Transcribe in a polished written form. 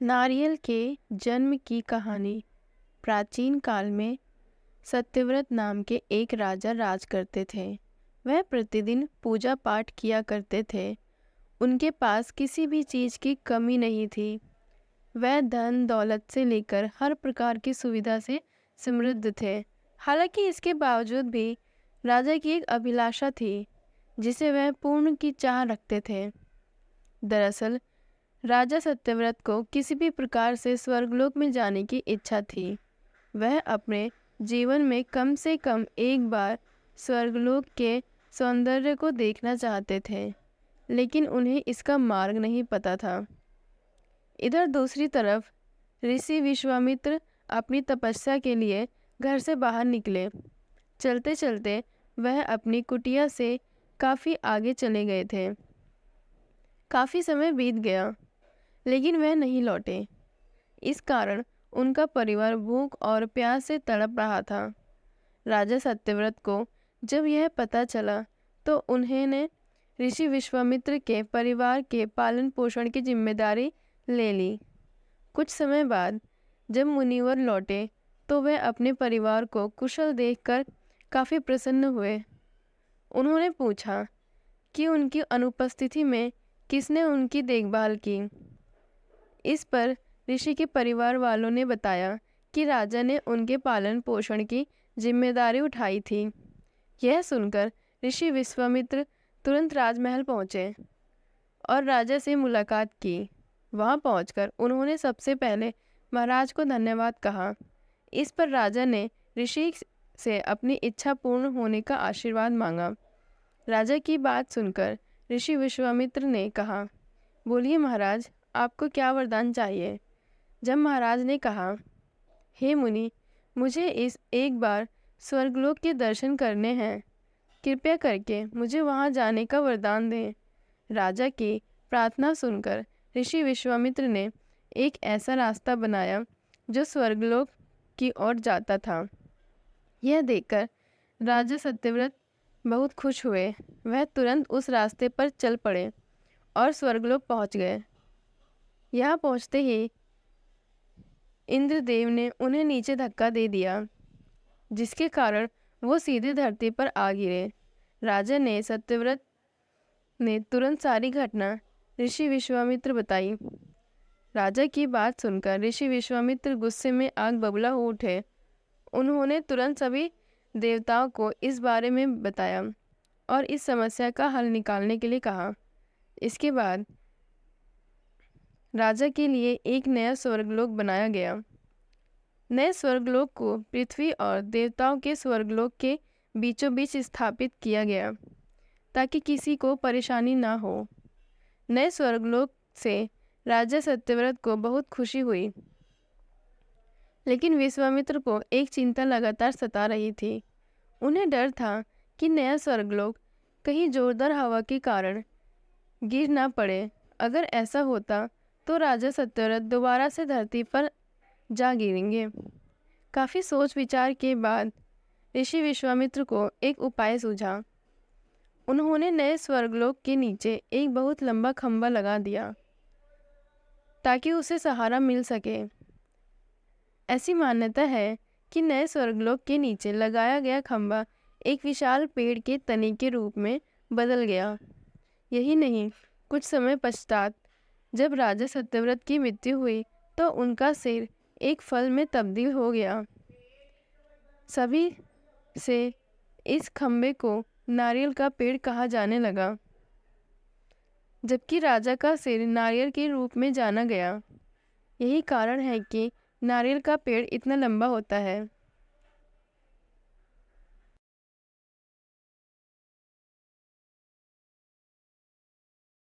नारियल के जन्म की कहानी। प्राचीन काल में सत्यव्रत नाम के एक राजा राज करते थे। वह प्रतिदिन पूजा पाठ किया करते थे। उनके पास किसी भी चीज़ की कमी नहीं थी। वह धन दौलत से लेकर हर प्रकार की सुविधा से समृद्ध थे। हालांकि इसके बावजूद भी राजा की एक अभिलाषा थी जिसे वह पूर्ण की चाह रखते थे। दरअसल राजा सत्यव्रत को किसी भी प्रकार से स्वर्गलोक में जाने की इच्छा थी। वह अपने जीवन में कम से कम एक बार स्वर्गलोक के सौंदर्य को देखना चाहते थे, लेकिन उन्हें इसका मार्ग नहीं पता था। इधर दूसरी तरफ ऋषि विश्वामित्र अपनी तपस्या के लिए घर से बाहर निकले। चलते चलते वह अपनी कुटिया से काफ़ी आगे चले गए थे। काफ़ी समय बीत गया, लेकिन वह नहीं लौटे। इस कारण उनका परिवार भूख और प्यास से तड़प रहा था। राजा सत्यव्रत को जब यह पता चला तो उन्होंने ऋषि विश्वामित्र के परिवार के पालन पोषण की जिम्मेदारी ले ली। कुछ समय बाद जब मुनिवर लौटे तो वे अपने परिवार को कुशल देखकर काफ़ी प्रसन्न हुए। उन्होंने पूछा कि उनकी अनुपस्थिति में किसने उनकी देखभाल की। इस पर ऋषि के परिवार वालों ने बताया कि राजा ने उनके पालन पोषण की जिम्मेदारी उठाई थी। यह सुनकर ऋषि विश्वामित्र तुरंत राजमहल पहुँचे और राजा से मुलाकात की। वहां पहुंचकर उन्होंने सबसे पहले महाराज को धन्यवाद कहा। इस पर राजा ने ऋषि से अपनी इच्छा पूर्ण होने का आशीर्वाद मांगा। राजा की बात सुनकर ऋषि विश्वामित्र ने कहा, बोलिए महाराज, आपको क्या वरदान चाहिए। जब महाराज ने कहा, हे मुनि, मुझे इस एक बार स्वर्गलोक के दर्शन करने हैं, कृपया करके मुझे वहां जाने का वरदान दें। राजा की प्रार्थना सुनकर ऋषि विश्वामित्र ने एक ऐसा रास्ता बनाया जो स्वर्गलोक की ओर जाता था। यह देखकर राजा सत्यव्रत बहुत खुश हुए। वह तुरंत उस रास्ते पर चल पड़े और स्वर्गलोक पहुंच गए। यहाँ पहुंचते ही इंद्रदेव ने उन्हें नीचे धक्का दे दिया, जिसके कारण वो सीधे धरती पर आ गिरे। राजा ने सत्यव्रत ने तुरंत सारी घटना ऋषि विश्वामित्र बताई। राजा की बात सुनकर ऋषि विश्वामित्र गुस्से में आग बबूला हो उठे। उन्होंने तुरंत सभी देवताओं को इस बारे में बताया और इस समस्या का हल निकालने के लिए कहा। इसके बाद राजा के लिए एक नया स्वर्गलोक बनाया गया। नए स्वर्गलोक को पृथ्वी और देवताओं के स्वर्गलोक के बीचों बीच स्थापित किया गया ताकि किसी को परेशानी ना हो। नए स्वर्गलोक से राजा सत्यव्रत को बहुत खुशी हुई, लेकिन विश्वामित्र को एक चिंता लगातार सता रही थी। उन्हें डर था कि नया स्वर्गलोक कहीं जोरदार हवा के कारण गिर ना पड़े। अगर ऐसा होता तो राजा सत्यव्रत दोबारा से धरती पर जा गिरेंगे। काफ़ी सोच विचार के बाद ऋषि विश्वामित्र को एक उपाय सूझा। उन्होंने नए स्वर्गलोक के नीचे एक बहुत लंबा खंभा लगा दिया ताकि उसे सहारा मिल सके। ऐसी मान्यता है कि नए स्वर्गलोक के नीचे लगाया गया खंभा एक विशाल पेड़ के तने के रूप में बदल गया। यही नहीं, कुछ समय पश्चात जब राजा सत्यव्रत की मृत्यु हुई तो उनका सिर एक फल में तब्दील हो गया। सभी से इस खंभे को नारियल का पेड़ कहा जाने लगा, जबकि राजा का सिर नारियल के रूप में जाना गया। यही कारण है कि नारियल का पेड़ इतना लंबा होता है।